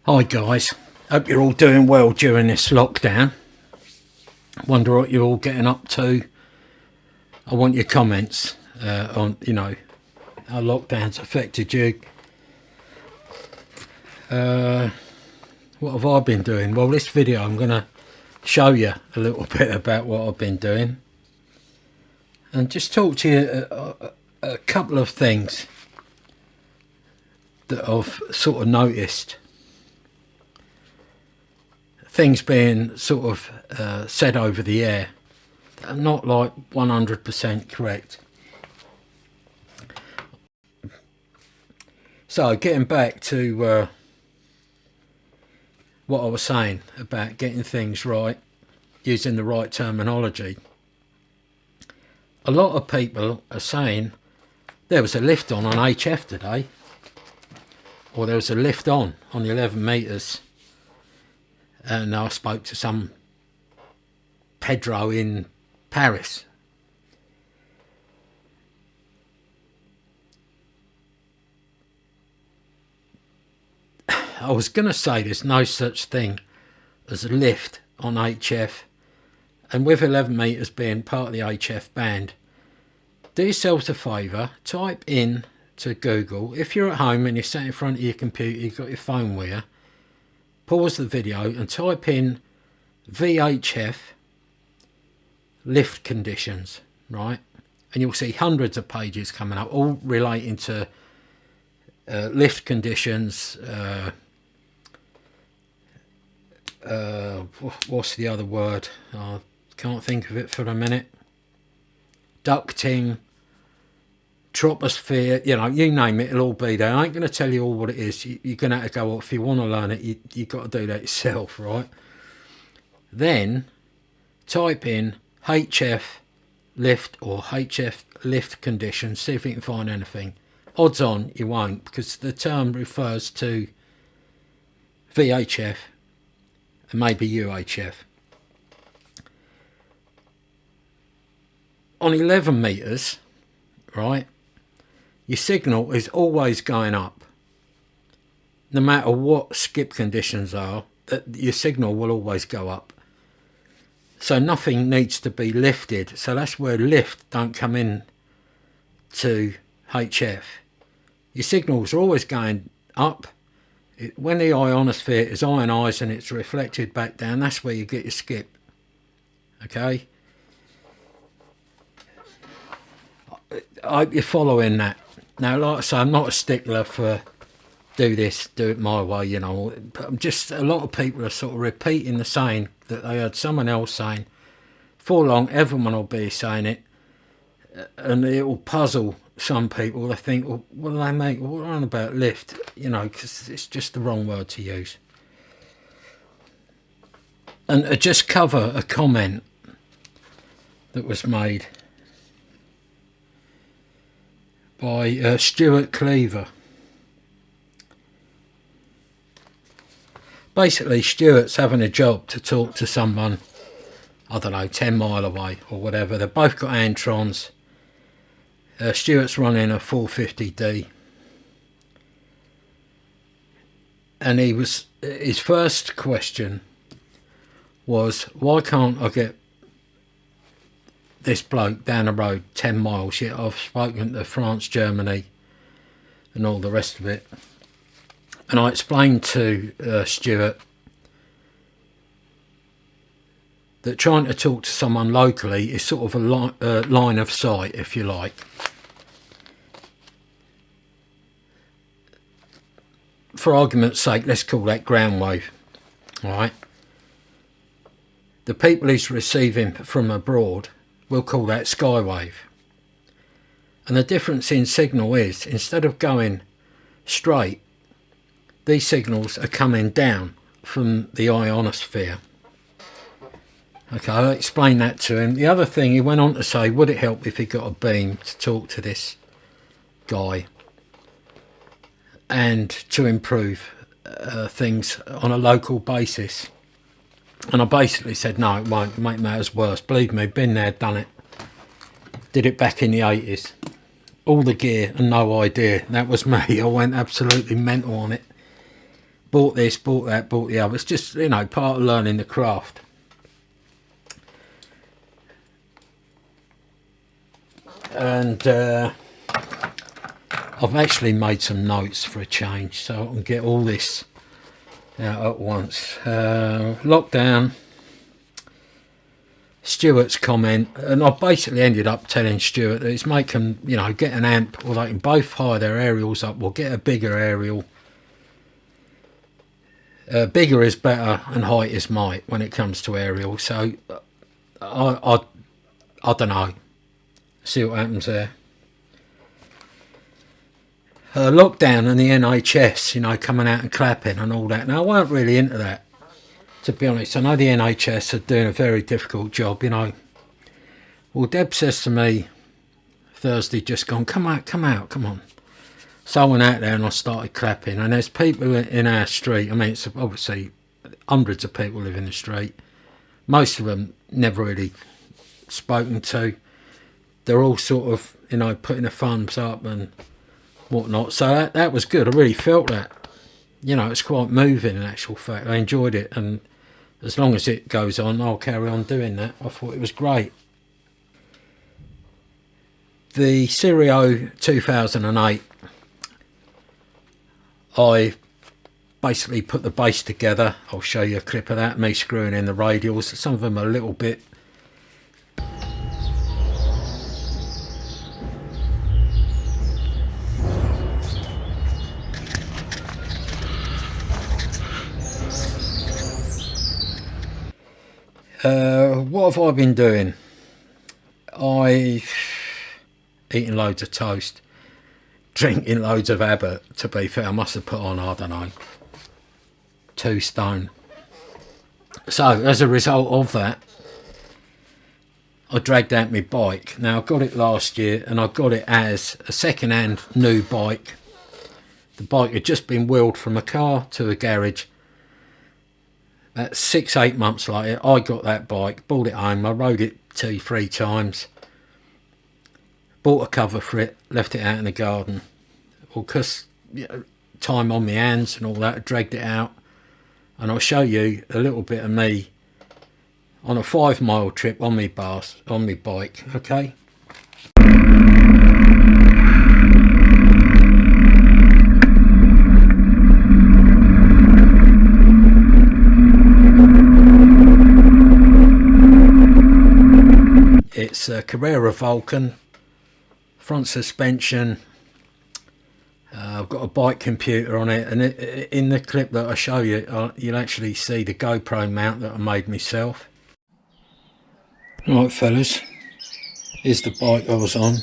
Hi guys, hope you're all doing well during this lockdown. Wonder what you're all getting up to. I want your comments on, how lockdown's affected you. What have I been doing? Well, this video I'm going to show you a little bit about what I've been doing and just talk to you a couple of things that I've sort of noticed. Things being sort of said over the air that are not like 100% correct. So getting back to what I was saying about getting things right, using the right terminology. A lot of people are saying there was a lift on HF today, or there was a lift on the 11 metres. And I spoke to some Pedro in Paris. I was going to say there's no such thing as a lift on HF, and with 11 metres being part of the HF band, do yourselves a favour, type in to Google, if you're at home and you're sat in front of your computer, you've got your phone with you, pause the video and type in VHF lift conditions, right? And you'll see hundreds of pages coming up, all relating to lift conditions. What's the other word? I can't think of it for a minute. Ducting, troposphere, you name it, it'll all be there. I ain't going to tell you all what it is. You're going to have to go, if you want to learn it, you've got to do that yourself, right? Then type in HF lift or HF lift conditions, see if you can find anything. Odds on you won't, because the term refers to VHF and maybe UHF. On 11 metres, right, your signal is always going up. No matter what skip conditions are, your signal will always go up. So nothing needs to be lifted. So that's where lift don't come in to HF. Your signals are always going up. When the ionosphere is ionised and it's reflected back down, that's where you get your skip. Okay? I hope you're following that. Now, like I say, I'm not a stickler for do it my way, but I'm just, a lot of people are sort of repeating the saying that they heard someone else saying. For long, everyone will be saying it, and it will puzzle some people. They think, well, what do they make? What are they on about lift? Because it's just the wrong word to use. And to just cover a comment that was made by Stuart Cleaver. Basically, Stuart's having a job to talk to someone, I don't know, 10 mile away or whatever. They've both got Antrons. Stuart's running a 450D. And his first question was, why can't I get this bloke down the road 10 miles? Yet I've spoken to France, Germany and all the rest of it. And I explained to Stuart that trying to talk to someone locally is sort of a line of sight, if you like. For argument's sake, let's call that ground wave. All right. The people he's receiving from abroad, we'll call that skywave. And the difference in signal is, instead of going straight, these signals are coming down from the ionosphere. Okay, I'll explain that to him. The other thing, he went on to say, would it help if he got a beam to talk to this guy and to improve things on a local basis? And I basically said, no, it won't. It make matters worse. Believe me, been there, done it. Did it back in the 80s. All the gear and no idea. That was me. I went absolutely mental on it. bought this, bought that, bought the other. It's just, you know, part of learning the craft. And I've actually made some notes for a change, so I can get all this out at once. Lockdown, Stuart's comment, and I basically ended up telling Stuart that it's make them, you know, get an amp, or they can both hire their aerials up, or get a bigger aerial. Bigger is better and height is might when it comes to aerial. So I don't know. See what happens there. Lockdown and the NHS, you know, coming out and clapping and all that. Now, I weren't really into that, to be honest. I know the NHS are doing a very difficult job, you know. Well, Deb says to me Thursday, just gone, come out, come on. So I went out there and I started clapping, and there's people in our street. I mean, it's obviously hundreds of people live in the street. Most of them never really spoken to. They're all sort of, you know, putting their thumbs up and whatnot. So that was good. I really felt that. You know, it's quite moving in actual fact. I enjoyed it, and as long as it goes on, I'll carry on doing that. I thought it was great. The Sirio 2008, I basically put the bass together. I'll show you a clip of that, me screwing in the radials. Some of them are a little bit what have I been doing? I've eaten loads of toast, drinking loads of Abbott. To be fair, I must have put on, I don't know, 2 stone. So as a result of that, I dragged out my bike. Now, I got it last year, and I got it as a second-hand new bike. The bike had just been wheeled from a car to a garage. About 6-8 months later, I got that bike, brought it home. I rode it 2-3 times, bought a cover for it, left it out in the garden. Well, because, you know, time on my hands and all that, I dragged it out, and I'll show you a little bit of me on a 5-mile trip on my bike, okay? It's a Carrera Vulcan, front suspension. I've got a bike computer on it, and in the clip that I show you, you'll actually see the GoPro mount that I made myself. Right, fellas, here's the bike I was on. I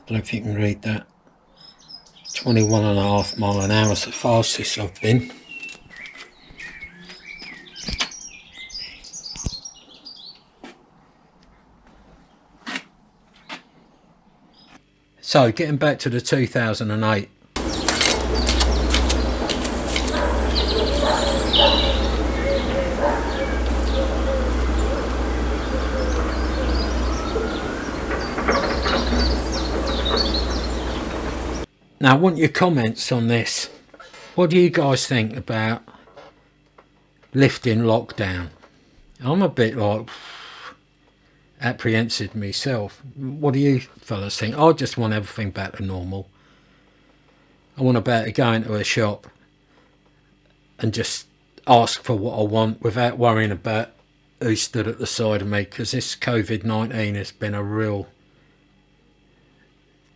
don't know if you can read that. 21.5 miles an hour is the fastest I've been. So, getting back to the 2008. Now, I want your comments on this. What do you guys think about lifting lockdown? I'm a bit like apprehensive myself. What do you fellas think? I just want everything back to normal. I want to be able to go into a shop and just ask for what I want without worrying about who stood at the side of me, because this COVID-19 has been a real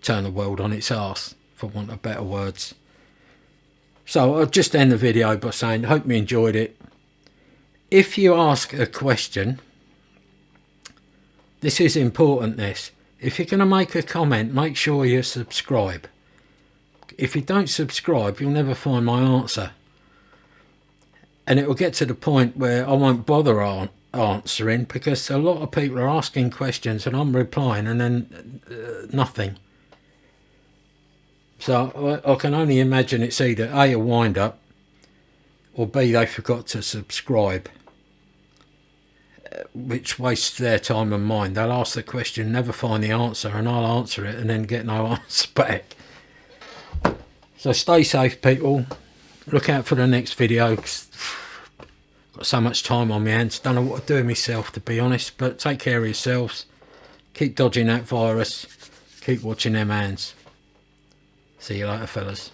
turn the world on its arse, for want of better words. So I'll just end the video by saying, hope you enjoyed it. If you ask a question, this is important, this. If you're going to make a comment, make sure you subscribe. If you don't subscribe, you'll never find my answer. And it will get to the point where I won't bother answering, because a lot of people are asking questions and I'm replying, and then nothing. So I can only imagine it's either A, a wind-up, or B, they forgot to subscribe, which wastes their time and mine. They'll ask the question, never find the answer, and I'll answer it and then get no answer back. So stay safe, people. look out for the next video. Got so much time on my hands, don't know what to do with myself, to be honest. But take care of yourselves, keep dodging that virus, keep watching them hands. See you later, fellas.